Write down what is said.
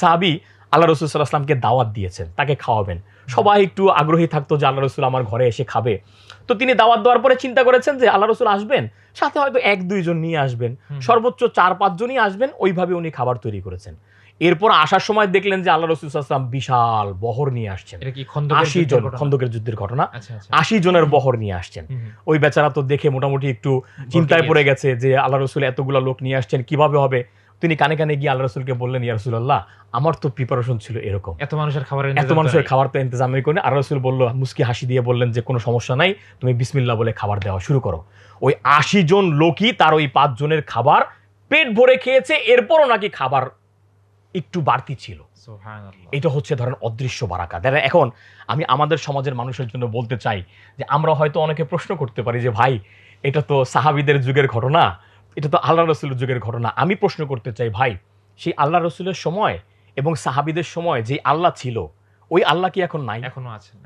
সাহাবী আল্লাহ রাসূল সাল্লাল্লাহু আলাইহি ওয়াসাল্লামকে দাওয়াত দিয়েছেন, তাকে খাওয়াবেন। সবাই একটু আগ্রহী থাকতো যে আল্লাহ রাসূল আমার ঘরে এসে খাবে। তো তিনি দাওয়াত দেওয়ার পরে চিন্তা করেছেন যে আল্লাহ রাসূল আসবেন, সাথে হয়তো 1-2 জন নিয়ে আসবেন, সর্বোচ্চ 4-5 জনই আসবেন, ওইভাবে উনি খাবার তৈরি করেছেন। এরপর আসার সময় দেখলেন যে আল্লাহ রাসূল সাল্লাল্লাহু আলাইহি ওয়াসাল্লাম বিশাল বহর নিয়ে আসছেন। এটা কি 80 জন, খন্দকের যুদ্ধের ঘটনা। আচ্ছা আচ্ছা। 80 জনের বহর নিয়ে আসছেন। ওই বেচারা তো দেখে মোটামুটি একটু চিন্তায় পড়ে গেছে যে আল্লাহ রাসূল এতগুলা লোক নিয়ে আসছেন, কিভাবে হবে? তিনি কানে কানে গিয়ে আল্লাহ রাসূলকে বললেন, ইয়া রাসূলুল্লাহ, আমার তো প্রিপারেশন ছিল এরকম, এত মানুষের খাবার তো ইন্তজাম আমি করিনি। আল্লাহ রাসূল বলল, মুস্কি হাসি দিয়ে বললেন যে কোনো সমস্যা নাই, তুমি বিসমিল্লাহ বলে খাবার দেওয়া শুরু করো। ওই 80 জন লোকই তার ওই 5 জনের খাবার পেট ভরে খেয়েছে, এরপরও নাকি খাবার একটু বাড়তি ছিল। সুবহানাল্লাহ। এটা হচ্ছে ধরেন অদৃশ্য বারাকাত। এখন আমি আমাদের সমাজের মানুষের জন্য বলতে চাই যে আমরা হয়তো অনেকে প্রশ্ন করতে পারি যে ভাই, এটা তো সাহাবীদের যুগের ঘটনা, এটা তো আল্লাহ রাসূলের যুগের ঘটনা। আমি প্রশ্ন করতে চাই ভাই, সেই আল্লাহ রাসূলের সময় এবং সাহাবীদের সময় যে আল্লাহ ছিল, ওই আল্লাহ কি এখন নাই? এখনো আছেন।